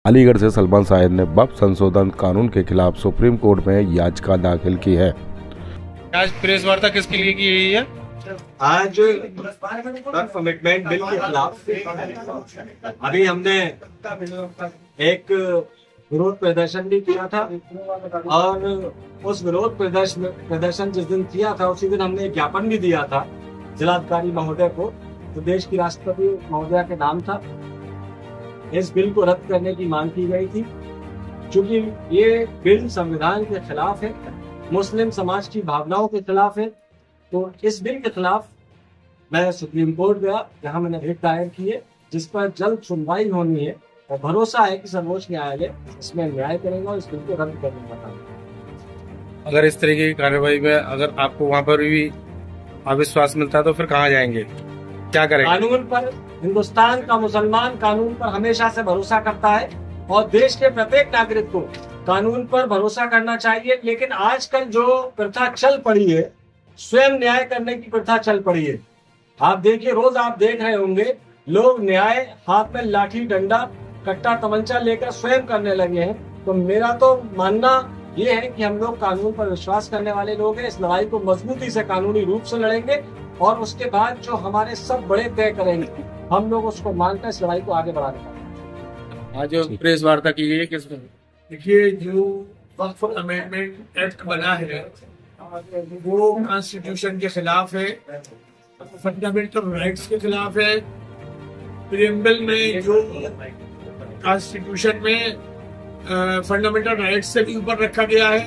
अलीगढ़ से सलमान साहिद ने वक्फ संशोधन कानून के खिलाफ सुप्रीम कोर्ट में याचिका दाखिल की है। आज प्रेस वार्ता किसके लिए की गई है? आज वक्फ अमेंडमेंट बिल के खिलाफ अभी हमने एक विरोध प्रदर्शन भी किया था और उस विरोध प्रदर्शन जिस दिन किया था उसी दिन हमने एक ज्ञापन भी दिया था जिलाधिकारी महोदय को, तो देश की राष्ट्रपति महोदया के नाम था। इस बिल को रद्द करने की मांग की गई थी क्योंकि ये बिल संविधान के खिलाफ है, मुस्लिम समाज की भावनाओं के खिलाफ है। तो इस बिल के खिलाफ मैं सुप्रीम कोर्ट गया, जहां मैंने रिट दायर की है, जिस पर जल्द सुनवाई होनी है और भरोसा है कि सर्वोच्च न्यायालय इसमें न्याय करेगा और इस बिल को रद्द करने का काम। अगर इस तरीके की कार्रवाई में अगर आपको वहां पर भी अविश्वास मिलता है तो फिर कहाँ जाएंगे, क्या करेंगे? कानून पर, हिंदुस्तान का मुसलमान कानून पर हमेशा से भरोसा करता है और देश के प्रत्येक नागरिक को कानून पर भरोसा करना चाहिए। लेकिन आजकल जो प्रथा चल पड़ी है, स्वयं न्याय करने की प्रथा चल पड़ी है। आप देखिए, रोज आप देख रहे होंगे लोग न्याय हाथ में लाठी डंडा कट्टा तमंचा लेकर स्वयं करने लगे हैं। तो मेरा तो मानना ये है कि हम लोग कानून पर विश्वास करने वाले लोग हैं। इस लड़ाई को मजबूती से कानूनी रूप से लड़ेंगे और उसके बाद जो हमारे सब बड़े तय करेंगे, हम लोग उसको मानकर इस लड़ाई को आगे बढ़ाने का। आज जो प्रेस वार्ता की गई है किस में? देखिए, जो वक्फ अमेंडमेंट एक्ट बना है वो कॉन्स्टिट्यूशन के खिलाफ है, फंडामेंटल राइट्स के खिलाफ है। प्रीएम्बल में जो कॉन्स्टिट्यूशन में फंडामेंटल राइट्स से भी ऊपर रखा गया है,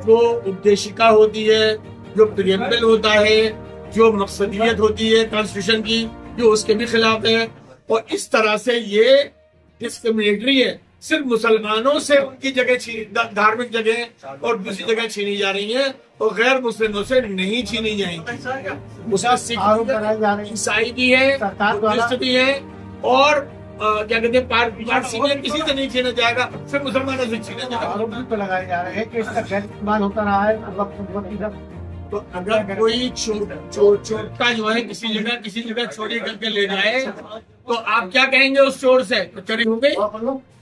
वो उद्देशिका होती है, जो प्रीएम्बल होता है, जो मकसदियत होती है कॉन्स्टिट्यूशन की, जो उसके भी खिलाफ है। और इस तरह से ये डिस्क्रिमिनेटरी है, सिर्फ मुसलमानों से उनकी जगह धार्मिक जगह और दूसरी जगह छीनी जा रही है और गैर मुस्लिमों से नहीं छीनी जाएंगी। उसमें सिख ईसाई भी है, बुद्धिस्ट भी है और क्या कहते हैं पारसी में किसी से नहीं छीना जाएगा, सिर्फ मुसलमानों से छीना जाएगा। आरोप भी लगाए जा रहे हैं कि इसका गैर इस्तेमाल होता रहा है। तो अगर कोई चोरता जो है किसी जगह चोरी करके ले जाए तो आप क्या कहेंगे उस चोर से? तो चोरी हो गई।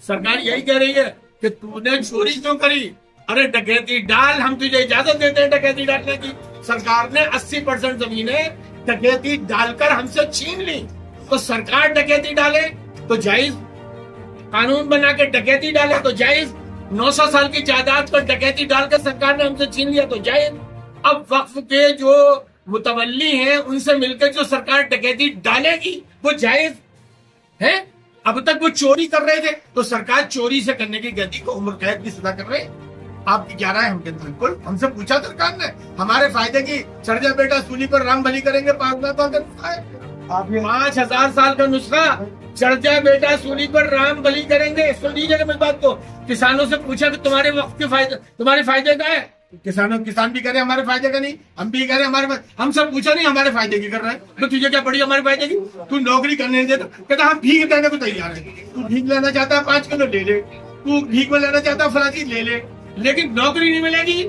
सरकार यही कह रही है कि तूने चोरी क्यों करी, अरे डकैती डाल, हम तुझे इजाजत देते हैं डकैती डालने की। सरकार ने 80% जमीनें डकैती डालकर हमसे छीन ली, तो सरकार डकैती डाले तो जायज, कानून बना के डकैती डाले तो जायज, 900 साल की जायदाद पर डकैती डालकर सरकार ने हमसे छीन लिया तो जायज। अब वक्फ के जो मुतवल्ली हैं उनसे मिलकर जो सरकार डकैती डालेगी वो जायज है। अब तक वो चोरी कर रहे थे तो सरकार चोरी से करने की गलती को उम्र कैद की सजा कर रहे। आप क्या राय? हम बिल्कुल, हमसे पूछा सरकार ने, हमारे फायदे की चढ़ जा बेटा सूली पर राम भली करेंगे 5 लाख का नुस्खा है, 5000 साल का नुस्खा, चढ़ जा बेटा सूली पर राम भली करेंगे। सुन लीजिएगा मेरी बात को। किसानों से पूछा कि तुम्हारे वक्त के फायदे, तुम्हारे फायदे का है? किसान भी कह रहे हमारे फायदे का नहीं, हम भी कह रहे हमारे, हम सब पूछा नहीं हमारे फायदे की कर रहे हैं। तो तुझे क्या पड़ी हमारे फायदे की? तू नौकरी करने नहीं देता, कहता हम भीख देने को तैयार है। तू भीख लेना चाहता है 5 किलो ले ले, तू भीख में लेना चाहता है फला चीज ले ले, लेकिन नौकरी नहीं मिलेगी।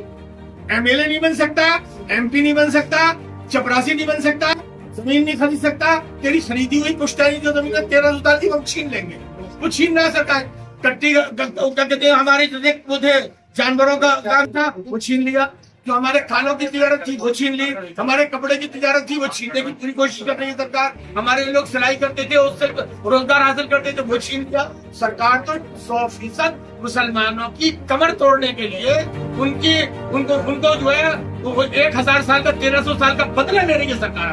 एमएलए नहीं बन सकता, एमपी नहीं बन सकता, चपरासी नहीं बन सकता, जमीन नहीं खरीद सकता। तेरी खरीदी हुई पुश्तैनी जो जमीन 1300 साल की हम छीन लेंगे। वो छीन रहा सरकार। कट्टी कहते हैं हमारे वो थे जानवरों का काम था, वो छीन लिया। जो हमारे खानों की तिजारत थी वो छीन ली, हमारे कपड़े की तिजारत थी वो छीनने की पूरी कोशिश कर रही है सरकार। हमारे लोग सिलाई करते थे, उससे रोजगार हासिल करते थे, वो छीन लिया सरकार। तो 100% मुसलमानों की कमर तोड़ने के लिए उनको जो है वो 1000 साल का 1300 साल का बदला ले रही है सरकार।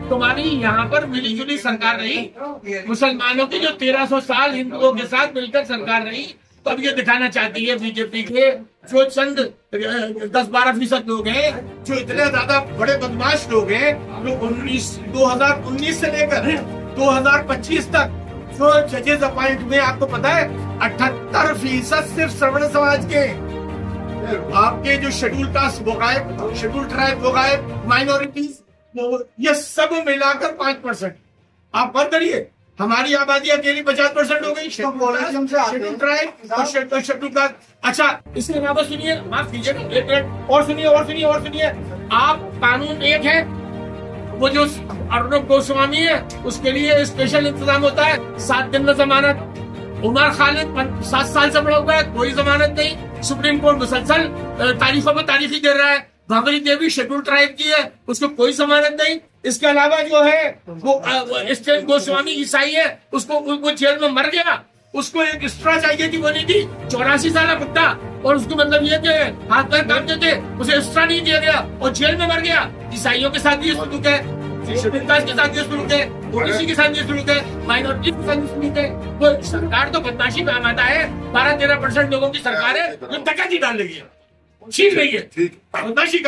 तुम्हारी यहाँ पर मिलीजुली सरकार रही, मुसलमानों की जो 1300 साल हिंदुओं के साथ मिलकर सरकार रही। तो अब ये दिखाना चाहती है बीजेपी के जो चंद 10-12% लोग हैं, जो इतने ज्यादा बड़े बदमाश लोग हैं, जो 2019 से लेकर 2025 तक जो जजेस अपॉइंट हुए, आपको पता है 78% सिर्फ श्रवण समाज के। आपके जो शेड्यूल कास्ट वो गायब, शेड्यूल ट्राइब वो गायब, माइनॉरिटीज ये सब मिलाकर 5%। आप बात करिए, हमारी आबादी अकेली 50% हो गई शेड्यूल ट्राइब और शेड्यूल कास्ट। अच्छा, इसके अलावा सुनिए, माफ कीजिएगा, एक मिनट और सुनिए। आप कानून एक है, वो जो अर्नब गोस्वामी है उसके लिए स्पेशल इंतजाम होता है, 7 दिन में जमानत। उमर खालिद 7 साल से बड़ा हुआ है, कोई जमानत नहीं। सुप्रीम कोर्ट मुसलसल तारीखों पर तारीखी दे रहा है। भागवती देवी शेड्यूल ट्राइब की है, उसको कोई जमानत नहीं। इसके अलावा जो है वो स्टेट गोस्वामी ईसाई है, उसको वो जेल में मर गया, उसको एक एक्स्ट्रा चाहिए थी, वो नहीं थी। 84 साल कुत्ता, और उसको मतलब ये कि हाथ पैर काटते थे, उसे एक्स्ट्रा नहीं दिया गया और जेल में मर गया। ईसाइयों के साथ भी सलूक है, शेड्यूल कास्ट के साथ भी सलूक है, ओबीसी के साथ भी सलूक है, माइनॉरिटी के साथ भी सलूक है। वो सरकार तो बदमाशी पे आमादा है। 12-13% लोगों की सरकार है जो डकैती डाल रही है, छीन रही है, बदमाशी कर